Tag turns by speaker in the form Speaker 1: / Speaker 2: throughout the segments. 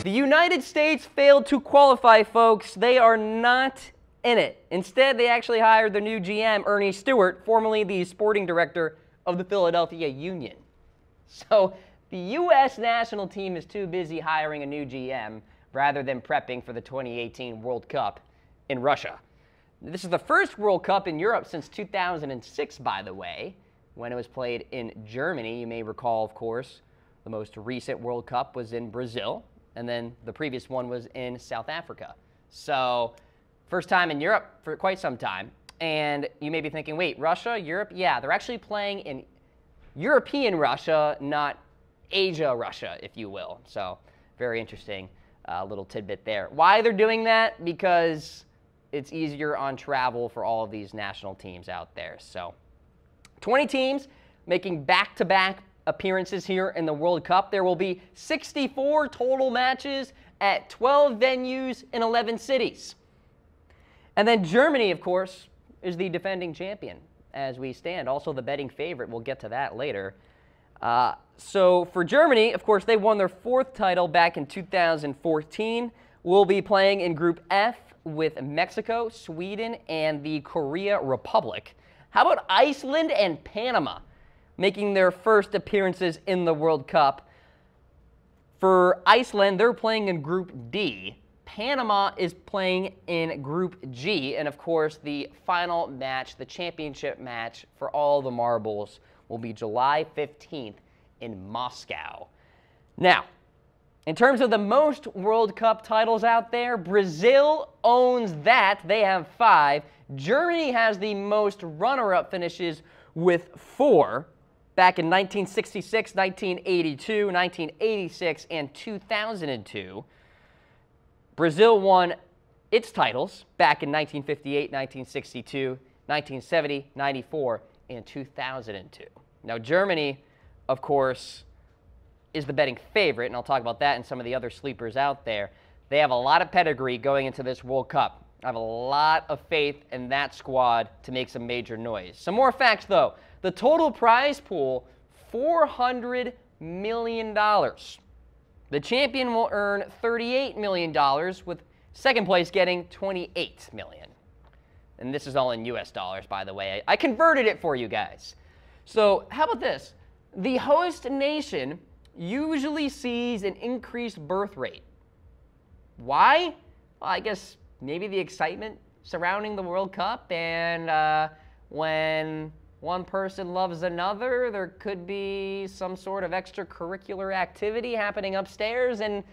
Speaker 1: The United States failed to qualify, folks. They are not in it. Instead, they actually hired their new GM, Ernie Stewart, formerly the sporting director of the Philadelphia Union. So the U.S. national team is too busy hiring a new GM rather than prepping for the 2018 World Cup in Russia. This is the first World Cup in Europe since 2006, by the way, when it was played in Germany. You may recall, of course, the most recent World Cup was in Brazil, and then the previous one was in South Africa. So first time in Europe for quite some time. And you may be thinking, wait, Russia, Europe? Yeah, they're actually playing in European Russia, not Asia Russia, if you will. So very interesting little tidbit there. Why they're doing that? Because it's easier on travel for all of these national teams out there. So 20 teams making back-to-back appearances here in the World Cup. There will be 64 total matches at 12 venues in 11 cities. And then Germany, of course, is the defending champion as we stand. Also the betting favorite. We'll get to that later. So for Germany, of course, they won their 4th title back in 2014. We'll be playing in Group F with Mexico, Sweden, and the Korea Republic. How about Iceland and Panama making their first appearances in the World Cup? For Iceland, they're playing in Group D. Panama is playing in Group G. And of course, the final match, the championship match for all the marbles, will be July 15th in Moscow. Now, in terms of the most World Cup titles out there, Brazil owns that. They have 5. Germany has the most runner-up finishes with 4 back in 1966, 1982, 1986, and 2002. Brazil won its titles back in 1958, 1962, 1970, 94, and 2002. Now, Germany, of course, is the betting favorite, and I'll talk about that and some of the other sleepers out there. They have a lot of pedigree going into this World Cup. I have a lot of faith in that squad to make some major noise. Some more facts, though. The total prize pool, $400 million. The champion will earn $38 million, with second place getting $28 million. And this is all in US dollars, by the way. I converted it for you guys. So how about this? The host nation usually sees an increased birth rate. Why? Well, I guess maybe the excitement surrounding the World Cup, and when one person loves another, there could be some sort of extracurricular activity happening upstairs, and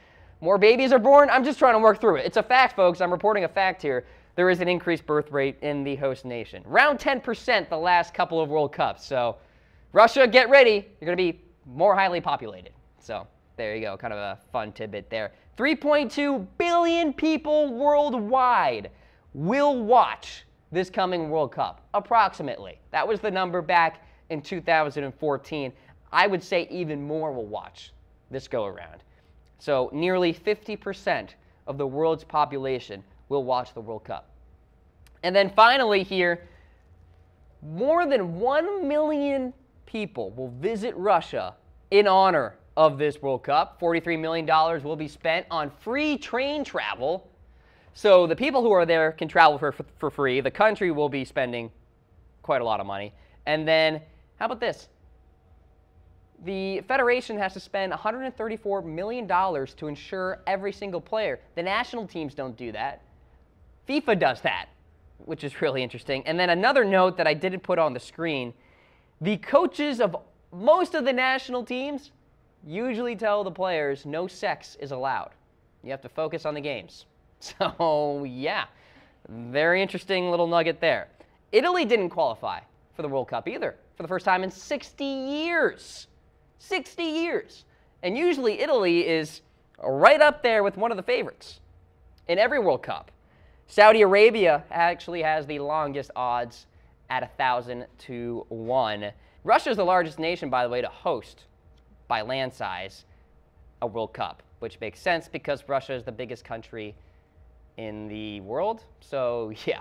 Speaker 1: more babies are born. I'm just trying to work through it. It's a fact, folks. I'm reporting a fact here. There is an increased birth rate in the host nation. Around 10% the last couple of World Cups. So Russia, get ready. You're going to be more highly populated. So there you go. Kind of a fun tidbit there. 3.2 billion people worldwide will watch this coming World Cup, approximately. That was the number back in 2014. I would say even more will watch this go around. So nearly 50% of the world's population will watch the World Cup. And then finally here, more than 1 million people will visit Russia in honor of this World Cup. $43 million will be spent on free train travel. So the people who are there can travel for free. The country will be spending quite a lot of money. And then, how about this? The federation has to spend $134 million to ensure every single player. The national teams don't do that. FIFA does that, which is really interesting. And then another note that I didn't put on the screen, the coaches of most of the national teams usually tell the players no sex is allowed. You have to focus on the games. So, yeah, very interesting little nugget there. Italy didn't qualify for the World Cup either, for the first time in 60 years. 60 years. And usually Italy is right up there with one of the favorites in every World Cup. Saudi Arabia actually has the longest odds at 1,000 to 1. Russia is the largest nation, by the way, to host, by land size, a World Cup, which makes sense because Russia is the biggest country in the world. So, yeah,